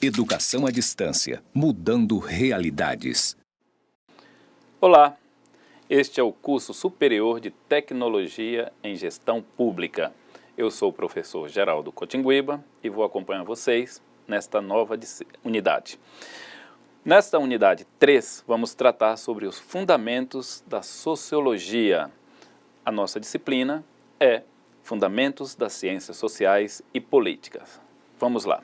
Educação à distância, mudando realidades. Olá, este é o curso superior de Tecnologia em Gestão Pública. Eu sou o professor Geraldo Cotinguiba e vou acompanhar vocês nesta nova unidade. Nesta unidade 3, vamos tratar sobre os fundamentos da sociologia. A nossa disciplina é Fundamentos das Ciências Sociais e Políticas. Vamos lá.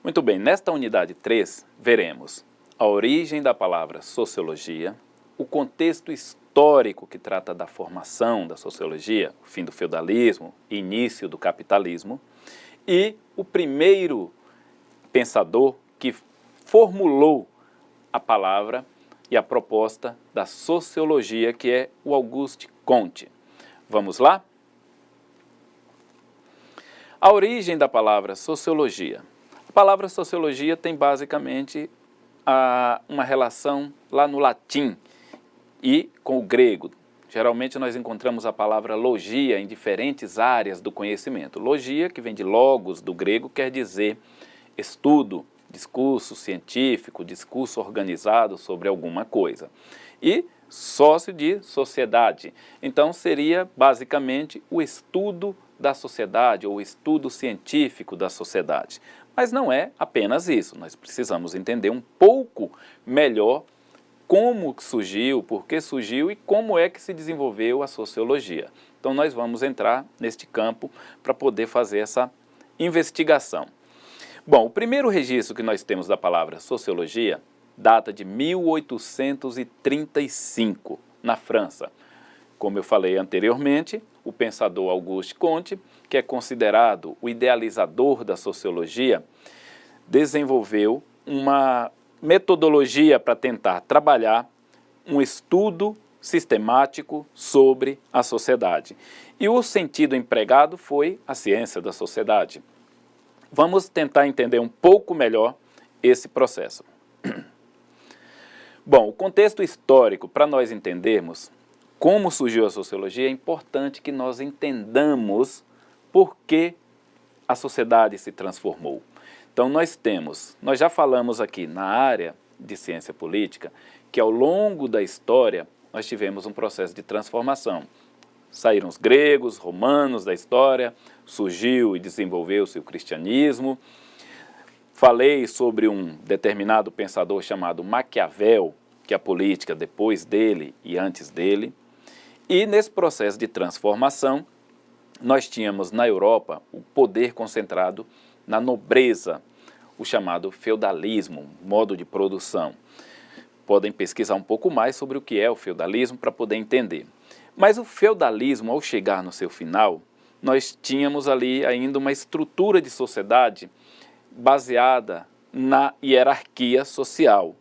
Muito bem, nesta unidade 3, veremos a origem da palavra sociologia, o contexto histórico que trata da formação da sociologia, o fim do feudalismo e início do capitalismo, e o primeiro pensador que formulou a palavra e a proposta da sociologia, que é o Auguste Comte. Vamos lá? A origem da palavra sociologia. A palavra sociologia tem basicamente uma relação lá no latim e com o grego. Geralmente nós encontramos a palavra logia em diferentes áreas do conhecimento. Logia, que vem de logos, do grego, quer dizer estudo, discurso científico, discurso organizado sobre alguma coisa. E sócio de sociedade. Então seria basicamente o estudo da sociedade ou o estudo científico da sociedade. Mas não é apenas isso, nós precisamos entender um pouco melhor como surgiu, por que surgiu e como é que se desenvolveu a sociologia. Então nós vamos entrar neste campo para poder fazer essa investigação. Bom, o primeiro registro que nós temos da palavra sociologia data de 1835, na França. Como eu falei anteriormente, o pensador Auguste Comte, que é considerado o idealizador da sociologia, desenvolveu uma metodologia para tentar trabalhar um estudo sistemático sobre a sociedade. E o sentido empregado foi a ciência da sociedade. Vamos tentar entender um pouco melhor esse processo. Bom, o contexto histórico, para nós entendermos como surgiu a sociologia, é importante que nós entendamos por que a sociedade se transformou. Então nós já falamos aqui na área de ciência política, que ao longo da história nós tivemos um processo de transformação. Saíram os gregos, romanos da história, surgiu e desenvolveu-se o cristianismo. Falei sobre um determinado pensador chamado Maquiavel, que é a política depois dele e antes dele. E nesse processo de transformação, nós tínhamos na Europa o poder concentrado na nobreza, o chamado feudalismo, modo de produção. Podem pesquisar um pouco mais sobre o que é o feudalismo para poder entender. Mas o feudalismo, ao chegar no seu final, nós tínhamos ali ainda uma estrutura de sociedade baseada na hierarquia social.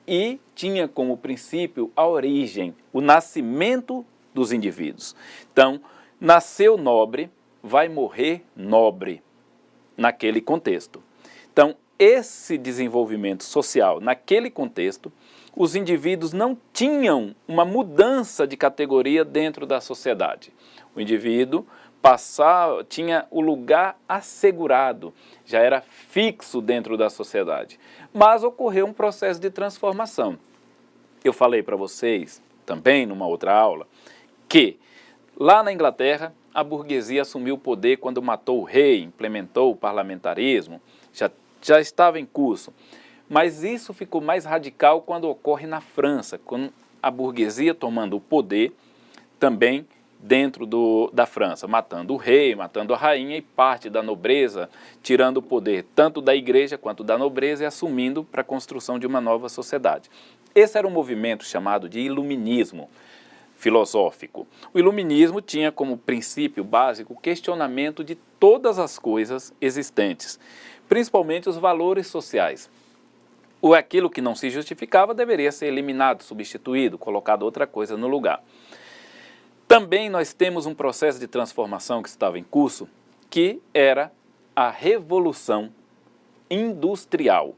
E tinha como princípio a origem, o nascimento dos indivíduos. Então, nasceu nobre, vai morrer nobre naquele contexto. Então, esse desenvolvimento social, naquele contexto, os indivíduos não tinham uma mudança de categoria dentro da sociedade. O indivíduo tinha o lugar assegurado, já era fixo dentro da sociedade. Mas ocorreu um processo de transformação. Eu falei para vocês, também numa outra aula, que lá na Inglaterra a burguesia assumiu o poder quando matou o rei, implementou o parlamentarismo, já estava em curso. Mas isso ficou mais radical quando ocorre na França, quando a burguesia tomando o poder também dentro da França, matando o rei, matando a rainha e parte da nobreza, tirando o poder tanto da igreja quanto da nobreza e assumindo para a construção de uma nova sociedade. Esse era um movimento chamado de iluminismo filosófico. O iluminismo tinha como princípio básico o questionamento de todas as coisas existentes, principalmente os valores sociais. Ou aquilo que não se justificava deveria ser eliminado, substituído, colocado outra coisa no lugar. Também nós temos um processo de transformação que estava em curso, que era a Revolução Industrial.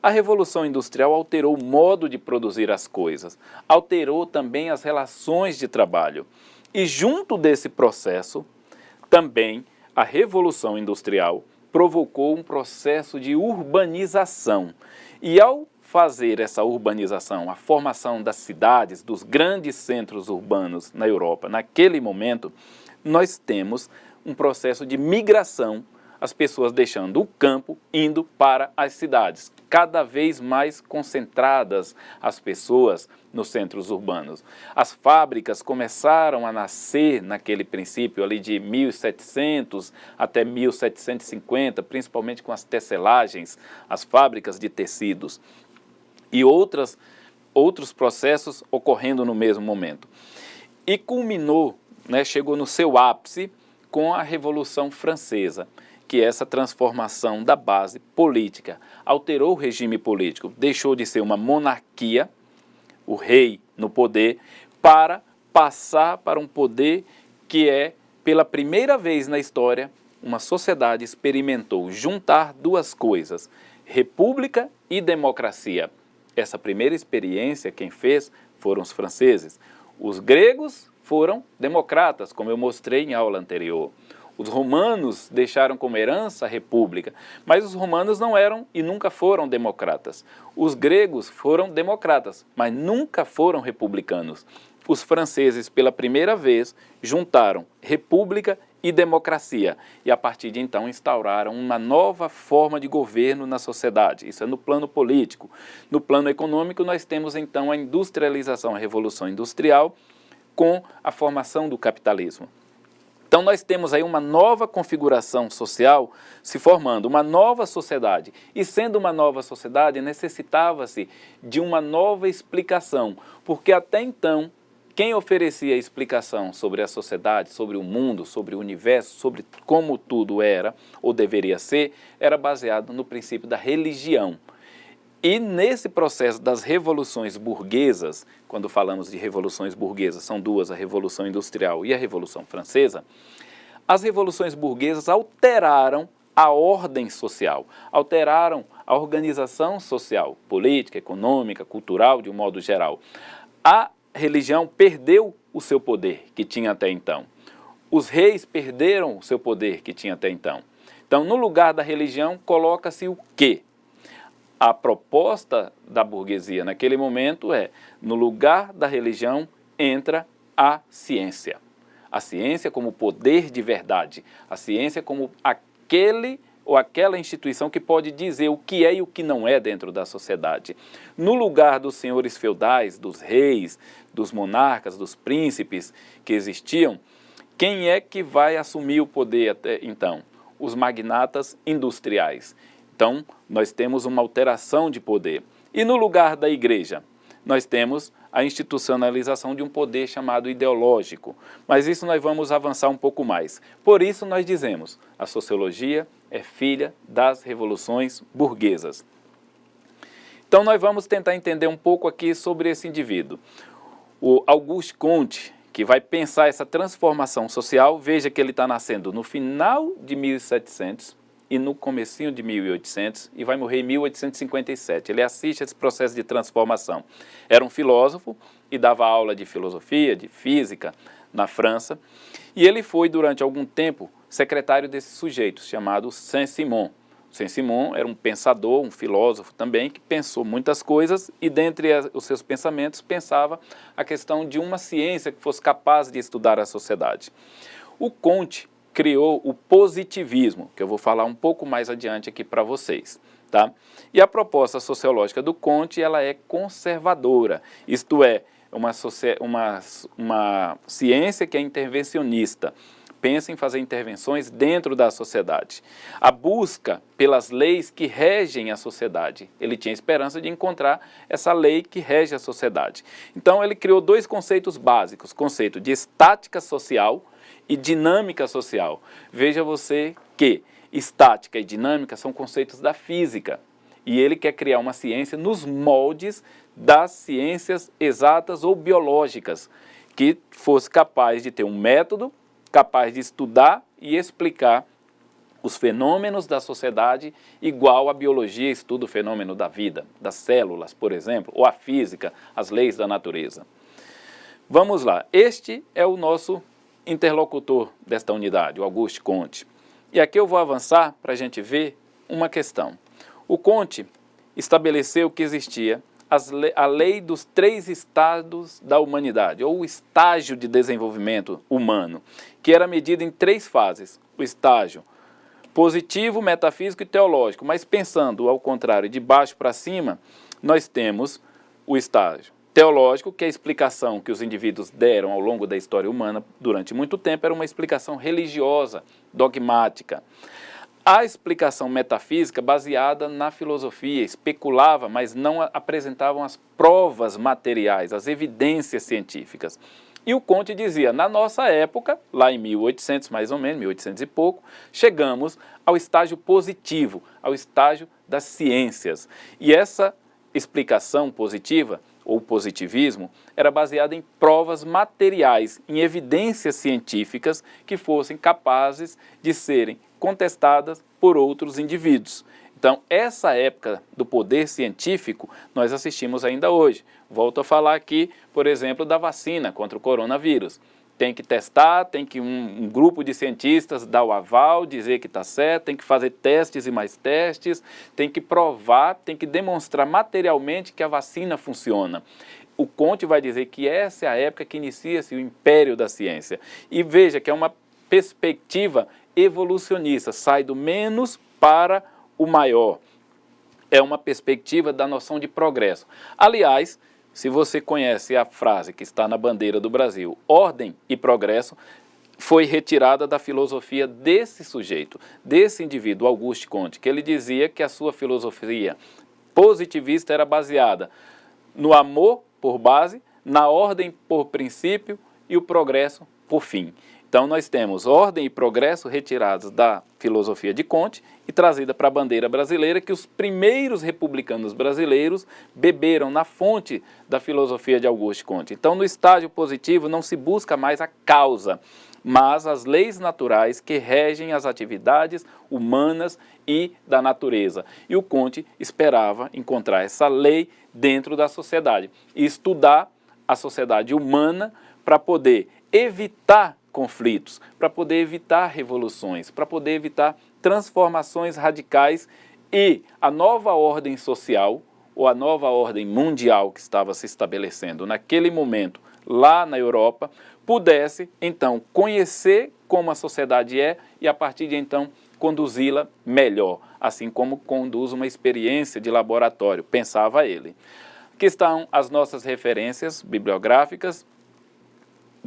A Revolução Industrial alterou o modo de produzir as coisas, alterou também as relações de trabalho. E junto desse processo, também a Revolução Industrial provocou um processo de urbanização. E ao fazer essa urbanização, a formação das cidades, dos grandes centros urbanos na Europa, naquele momento, nós temos um processo de migração, as pessoas deixando o campo, indo para as cidades, cada vez mais concentradas as pessoas nos centros urbanos. As fábricas começaram a nascer naquele princípio ali de 1700 até 1750, principalmente com as tecelagens, as fábricas de tecidos e outros processos ocorrendo no mesmo momento. E culminou, chegou no seu ápice com a Revolução Francesa, que essa transformação da base política alterou o regime político, deixou de ser uma monarquia, o rei no poder, para passar para um poder que pela primeira vez na história, uma sociedade experimentou juntar duas coisas, república e democracia. Essa primeira experiência, quem fez foram os franceses. Os gregos foram democratas, como eu mostrei em aula anterior. Os romanos deixaram como herança a república, mas os romanos não eram e nunca foram democratas. Os gregos foram democratas, mas nunca foram republicanos. Os franceses, pela primeira vez, juntaram república e democracia, e a partir de então instauraram uma nova forma de governo na sociedade. Isso é no plano político. No plano econômico, nós temos então a industrialização, a Revolução Industrial, com a formação do capitalismo. Então nós temos aí uma nova configuração social se formando, uma nova sociedade. E sendo uma nova sociedade, necessitava-se de uma nova explicação, porque até então, quem oferecia explicação sobre a sociedade, sobre o mundo, sobre o universo, sobre como tudo era ou deveria ser, era baseado no princípio da religião. E nesse processo das revoluções burguesas, quando falamos de revoluções burguesas, são duas, a Revolução Industrial e a Revolução Francesa, as revoluções burguesas alteraram a ordem social, alteraram a organização social, política, econômica, cultural, de um modo geral. A religião perdeu o seu poder que tinha até então. Os reis perderam o seu poder que tinha até então. Então, no lugar da religião, coloca-se o quê? A proposta da burguesia naquele momento no lugar da religião entra a ciência. A ciência como poder de verdade, a ciência como aquele ou aquela instituição que pode dizer o que é e o que não é dentro da sociedade. No lugar dos senhores feudais, dos reis, dos monarcas, dos príncipes que existiam, quem é que vai assumir o poder até então? Os magnatas industriais. Então, nós temos uma alteração de poder. E no lugar da igreja, nós temos a institucionalização de um poder chamado ideológico. Mas isso nós vamos avançar um pouco mais. Por isso nós dizemos, a sociologia é filha das revoluções burguesas. Então nós vamos tentar entender um pouco aqui sobre esse indivíduo. O Auguste Comte, que vai pensar essa transformação social, veja que ele está nascendo no final de 1700, e no comecinho de 1800 e vai morrer em 1857. Ele assiste a esse processo de transformação. Era um filósofo e dava aula de filosofia, de física na França, e ele foi durante algum tempo secretário desse sujeito chamado Saint-Simon. Saint-Simon era um pensador, um filósofo também, que pensou muitas coisas e dentre os seus pensamentos pensava a questão de uma ciência que fosse capaz de estudar a sociedade. O Comte criou o positivismo, que eu vou falar um pouco mais adiante aqui para vocês, tá? E a proposta sociológica do Comte, ela é conservadora, isto é, uma ciência que é intervencionista, pensa em fazer intervenções dentro da sociedade. A busca pelas leis que regem a sociedade, ele tinha esperança de encontrar essa lei que rege a sociedade. Então ele criou dois conceitos básicos, conceito de estática social e dinâmica social. Veja você que estática e dinâmica são conceitos da física e ele quer criar uma ciência nos moldes das ciências exatas ou biológicas, que fosse capaz de ter um método, capaz de estudar e explicar os fenômenos da sociedade igual a biologia estuda o fenômeno da vida, das células, por exemplo, ou a física, as leis da natureza. Vamos lá, este é o nosso interlocutor desta unidade, o Auguste Comte. E aqui eu vou avançar para a gente ver uma questão. O Comte estabeleceu que existia a lei dos 3 estados da humanidade, ou o estágio de desenvolvimento humano, que era medido em 3 fases. O estágio positivo, metafísico e teológico. Mas pensando ao contrário, de baixo para cima, nós temos o estágio teológico, que é a explicação que os indivíduos deram ao longo da história humana durante muito tempo, era uma explicação religiosa, dogmática. A explicação metafísica, baseada na filosofia, especulava, mas não apresentavam as provas materiais, as evidências científicas. E o Comte dizia, na nossa época, lá em 1800 mais ou menos, 1800 e pouco, chegamos ao estágio positivo, ao estágio das ciências. E essa explicação positiva, ou positivismo, era baseada em provas materiais, em evidências científicas que fossem capazes de serem contestadas por outros indivíduos. Então, essa época do poder científico, nós assistimos ainda hoje. Volto a falar aqui, por exemplo, da vacina contra o coronavírus. Tem que testar, tem que um grupo de cientistas dar o aval, dizer que está certo, tem que fazer testes e mais testes, tem que provar, tem que demonstrar materialmente que a vacina funciona. O Comte vai dizer que essa é a época que inicia-se o império da ciência. E veja que é uma perspectiva evolucionista, sai do menos para o maior. É uma perspectiva da noção de progresso. Aliás, se você conhece a frase que está na bandeira do Brasil, ordem e progresso, foi retirada da filosofia desse sujeito, desse indivíduo, Auguste Comte, que ele dizia que a sua filosofia positivista era baseada no amor por base, na ordem por princípio e o progresso por fim. Então nós temos ordem e progresso retirados da filosofia de Comte e trazida para a bandeira brasileira, que os primeiros republicanos brasileiros beberam na fonte da filosofia de Auguste Comte. Então no estágio positivo não se busca mais a causa, mas as leis naturais que regem as atividades humanas e da natureza. E o Comte esperava encontrar essa lei dentro da sociedade e estudar a sociedade humana para poder evitar conflitos, para poder evitar revoluções, para poder evitar transformações radicais e a nova ordem social ou a nova ordem mundial que estava se estabelecendo naquele momento lá na Europa pudesse então conhecer como a sociedade é e a partir de então conduzi-la melhor, assim como conduz uma experiência de laboratório, pensava ele. Aqui estão as nossas referências bibliográficas.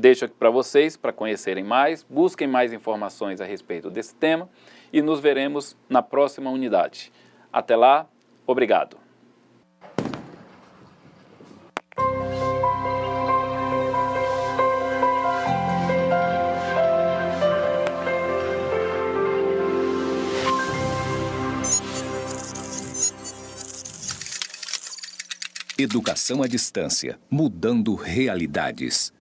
Deixo aqui para vocês, para conhecerem mais, busquem mais informações a respeito desse tema e nos veremos na próxima unidade. Até lá, obrigado. Educação à distância, mudando realidades.